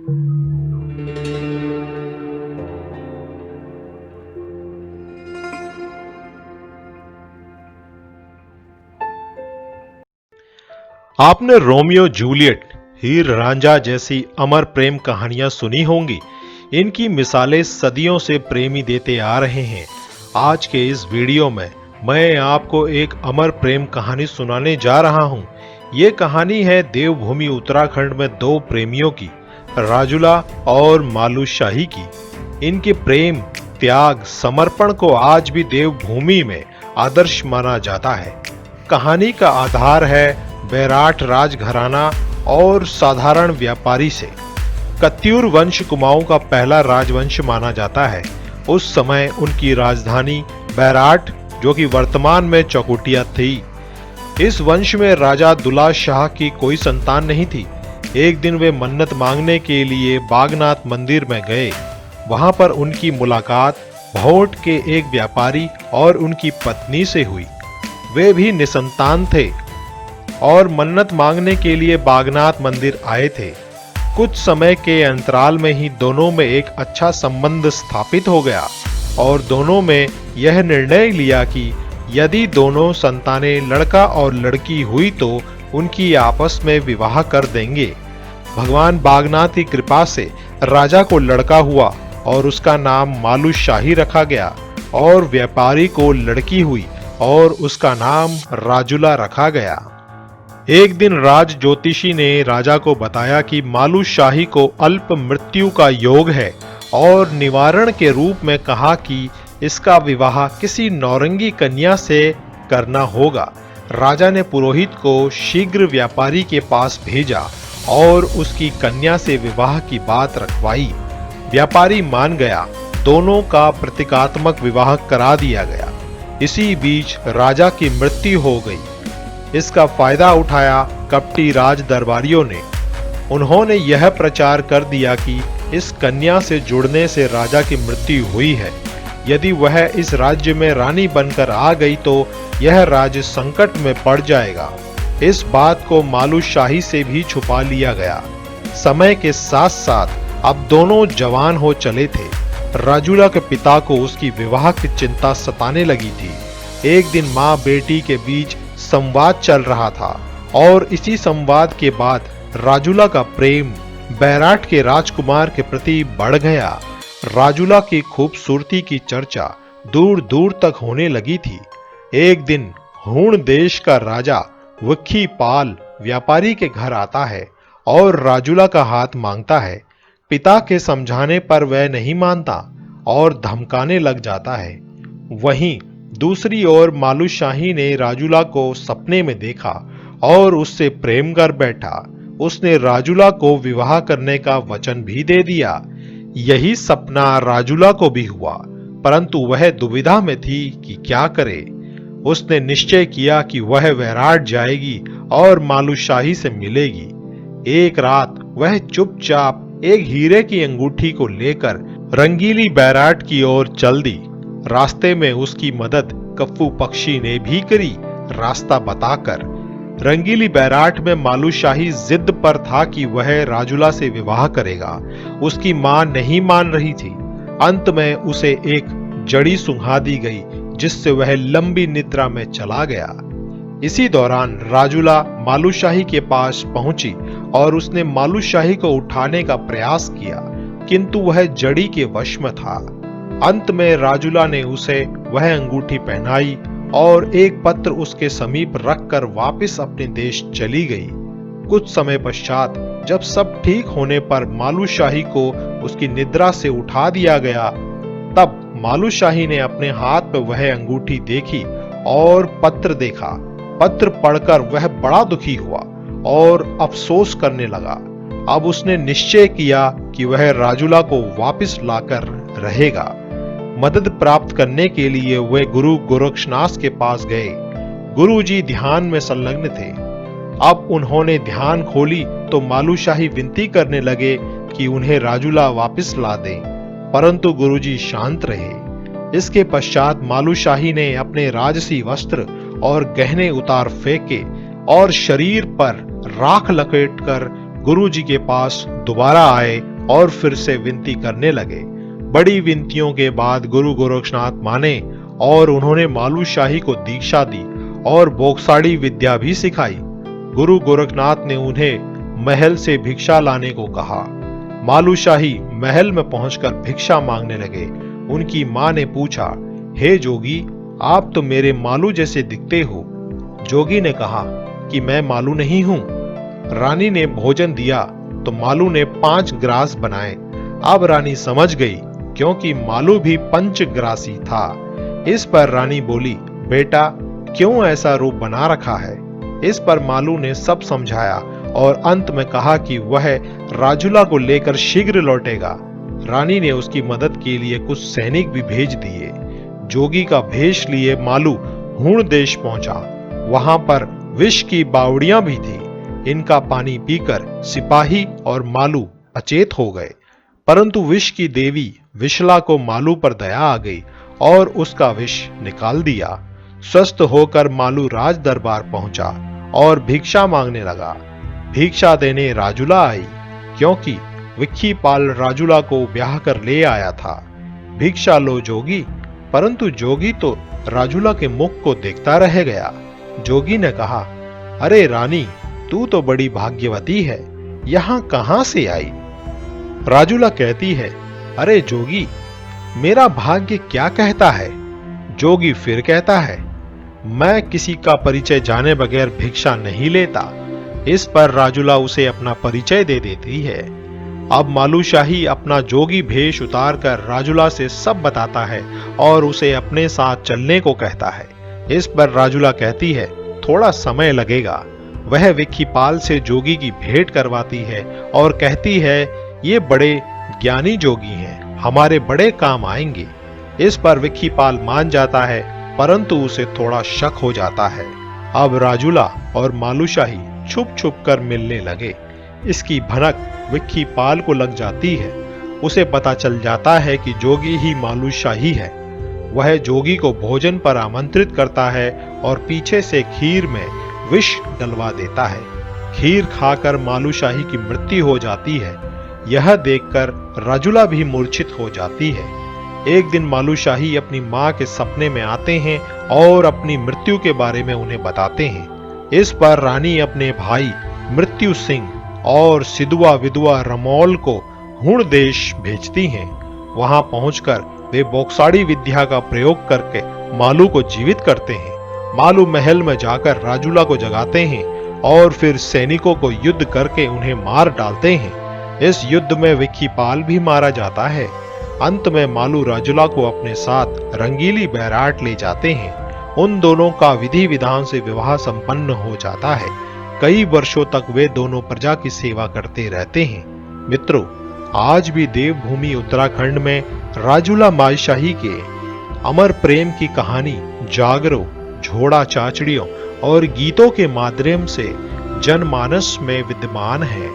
आपने Romeo Juliet, हीर रांझा जैसी अमर प्रेम कहानियां सुनी होंगी। इनकी मिसालें सदियों से प्रेमी देते आ रहे हैं। आज के इस वीडियो में मैं आपको एक अमर प्रेम कहानी सुनाने जा रहा हूं। ये कहानी है देवभूमि उत्तराखंड में दो प्रेमियों की, राजुला और मालूशाही की। इनके प्रेम, त्याग, समर्पण को आज भी देवभूमि में आदर्श माना जाता है। कहानी का आधार है बैराट राजघराना और साधारण व्यापारी से। कत्यूर वंश कुमाऊं का पहला राजवंश माना जाता है। उस समय उनकी राजधानी बैराट, जो कि वर्तमान में चौकुटिया थी। इस वंश में राजा दुला शाह की कोई संतान नहीं थी। एक दिन वे मन्नत मांगने के लिए बागनाथ मंदिर में गए। वहां पर उनकी मुलाकात भौट के एक व्यापारी और उनकी पत्नी से हुई। वे भी निसंतान थे और मन्नत मांगने के लिए बागनाथ मंदिर आए थे। कुछ समय के अंतराल में ही दोनों में एक अच्छा संबंध स्थापित हो गया और दोनों में यह निर्णय लिया कि यदि दोनों संतानें लड़का और लड़की हुई तो उनकी आपस में विवाह कर देंगे। भगवान बागनाथ की कृपा से राजा को लड़का हुआ और उसका नाम मालूशाही रखा गया और व्यापारी को लड़की हुई और उसका नाम राजुला रखा गया। एक दिन राज ज्योतिषी ने राजा को बताया कि मालूशाही को अल्प मृत्यु का योग है और निवारण के रूप में कहा कि इसका विवाह किसी नौरंगी कन्या से करना होगा। राजा ने पुरोहित को शीघ्र व्यापारी के पास भेजा और उसकी कन्या से विवाह की बात रखवाई। व्यापारी मान गया। दोनों का प्रतीकात्मक विवाह करा दिया गया। इसी बीच राजा की मृत्यु हो गई। इसका फायदा उठाया कपटी राज दरबारियों ने। उन्होंने यह प्रचार कर दिया कि इस कन्या से जुड़ने से राजा की मृत्यु हुई है। यदि वह इस राज्य में रानी बनकर आ गई तो यह राज्य संकट में पड़ जाएगा। इस बात को मालूशाही से भी छुपा लिया गया। समय के साथ साथ अब दोनों जवान हो चले थे। राजुला के पिता को उसकी विवाह की चिंता सताने लगी थी। एक दिन माँ बेटी के बीच संवाद चल रहा था और इसी संवाद के बाद राजुला का प्रेम बैराट के राजकुमार के प्रति बढ़ गया। राजुला की खूबसूरती की चर्चा दूर दूर तक होने लगी थी। एक दिन हूण देश का राजा वक्खी पाल व्यापारी के घर आता है और राजुला का हाथ मांगता है। पिता के समझाने पर वह नहीं मानता और धमकाने लग जाता है। वहीं दूसरी ओर मालूशाही ने राजुला को सपने में देखा और उससे प्रेम कर बैठा। उसने राजुला को विवाह करने का वचन भी दे दिया। यही सपना राजुला को भी हुआ, परंतु वह दुविधा में थी कि क्या करे। उसने निश्चय किया कि वह बैराट जाएगी और मालूशाही से मिलेगी। एक रात वह चुपचाप एक हीरे की अंगूठी को लेकर रंगीली बैराट की ओर चल दी। रास्ते में उसकी मदद कप्पू पक्षी ने भी करी, रास्ता बताकर। रंगीली बैराट में मालूशाही जिद पर था कि वह राजुला से विवाह करेगा। उसकी मां नहीं मान रही थी। अंत में उसे एक जड़ी सुंघा दी गई, जिससे वह लंबी निद्रा में चला गया। इसी दौरान राजुला मालूशाही के पास पहुंची और उसने मालूशाही को उठाने का प्रयास किया, किंतु वह जड़ी के वश में था। अंत में राजुला ने उसे वह अंगूठी पहनाई और एक पत्र उसके समीप रखकर वापस अपने देश चली गई। कुछ समय पश्चात जब सब ठीक होने पर मालूशाही को उसकी निद्रा से उठा दिया गया, तब मालूशाही ने अपने हाथ में वह अंगूठी देखी और पत्र देखा। पत्र पढ़कर वह बड़ा दुखी हुआ और अफसोस करने लगा। अब उसने निश्चय किया कि वह राजुला को वापस लाकर रहेगा। मदद प्राप्त करने के लिए वे गुरु गोरक्षनाथ के पास गए। गुरुजी ध्यान में संलग्न थे। अब उन्होंने ध्यान खोली तो मालूशाही विनती करने लगे कि उन्हें राजुला वापस ला दें, परंतु गुरुजी शांत रहे। इसके पश्चात मालूशाही ने अपने राजसी वस्त्र और गहने उतार फेंके और शरीर पर राख लपेटकर गुरुजी के पास दोबारा आए और फिर से विनती करने लगे। बड़ी विनतियों के बाद गुरु गोरक्षनाथ माने और उन्होंने मालूशाही को दीक्षा दी और बोक्साड़ी विद्या भी सिखाई। गुरु गोरखनाथ ने उन्हें महल से भिक्षा लाने को कहा। मालूशाही महल में पहुंचकर भिक्षा मांगने लगे। उनकी मां ने पूछा, हे जोगी, आप तो मेरे मालू जैसे दिखते हो। जोगी ने कहा कि मैं मालू नहीं हूं। रानी ने भोजन दिया तो मालू ने 5 ग्रास बनाए। अब रानी समझ गई क्योंकि मालू भी पंचग्रासी था। इस पर रानी बोली, बेटा क्यों ऐसा रूप बना रखा है? इस पर मालू ने सब समझाया और अंत में कहा कि वह राजुला को लेकर शीघ्र लौटेगा। रानी ने उसकी मदद के लिए कुछ सैनिक भी भेज दिए। जोगी का भेष लिए मालू हूण देश पहुंचा। वहां पर विष की बावड़ियां भी थी। इनका पानी पीकर सिपाही और मालू अचेत हो गए, परंतु विष की देवी विशला को मालू पर दया आ गई और उसका विष निकाल दिया। स्वस्थ होकर मालू राज दरबार पहुंचा और भिक्षा मांगने लगा। भिक्षा देने राजुला आई, क्योंकि विक्खीपाल राजुला को ब्याह कर ले आया था। भिक्षा लो जोगी। परंतु जोगी तो राजुला के मुख को देखता रह गया। जोगी ने कहा, अरे रानी, तू तो बड़ी भाग्यवती है, यहां कहां से आई? राजुला कहती है, अरे जोगी, मेरा भाग्य क्या कहता है? जोगी फिर कहता है, मैं किसी का परिचय जाने बगैर भिक्षा नहीं लेता। इस पर राजुला उसे अपना परिचय दे देती है। अब मालूशाही अपना जोगी भेष उतार कर राजुला से सब बताता है और उसे अपने साथ चलने को कहता है। इस पर राजुला कहती है, थोड़ा समय लगेगा। वह विक्खीपाल से जोगी की भेंट करवाती है और कहती है, ये बड़े ज्ञानी जोगी हैं, हमारे बड़े काम आएंगे। इस पर विक्खीपाल मान जाता है, परंतु उसे थोड़ा शक हो जाता है। अब राजुला और मालूशाही छुप छुप कर मिलने लगे। इसकी भनक विक्खीपाल को लग जाती है। उसे पता चल जाता है कि जोगी ही मालूशाही है। वह जोगी को भोजन पर आमंत्रित करता है और पीछे से खीर में विष डलवा देता है। खीर खाकर मालूशाही की मृत्यु हो जाती है। यह देखकर राजुला भी मूर्छित हो जाती है। एक दिन मालूशाही अपनी मां के सपने में आते हैं और अपनी मृत्यु के बारे में उन्हें बताते हैं। इस पर रानी अपने भाई मृत्यु सिंह और सिधुआ विधवा रमौल को हुण देश भेजती हैं। वहां पहुंचकर वे बोक्साड़ी विद्या का प्रयोग करके मालू को जीवित करते हैं। मालू महल में जाकर राजुला को जगाते हैं और फिर सैनिकों को युद्ध करके उन्हें मार डालते हैं। इस युद्ध में विक्खीपाल भी मारा जाता है। अंत में मालू राजुला को अपने साथ रंगीली बैराट ले जाते हैं। उन दोनों का विधि विधान से विवाह संपन्न हो जाता है। कई वर्षों तक वे दोनों प्रजा की सेवा करते रहते हैं। मित्रों, आज भी देवभूमि उत्तराखंड में राजुला मालशाही के अमर प्रेम की कहानी जागरों, झोड़ा चाचड़ियों और गीतों के माध्यम से जनमानस में विद्यमान है।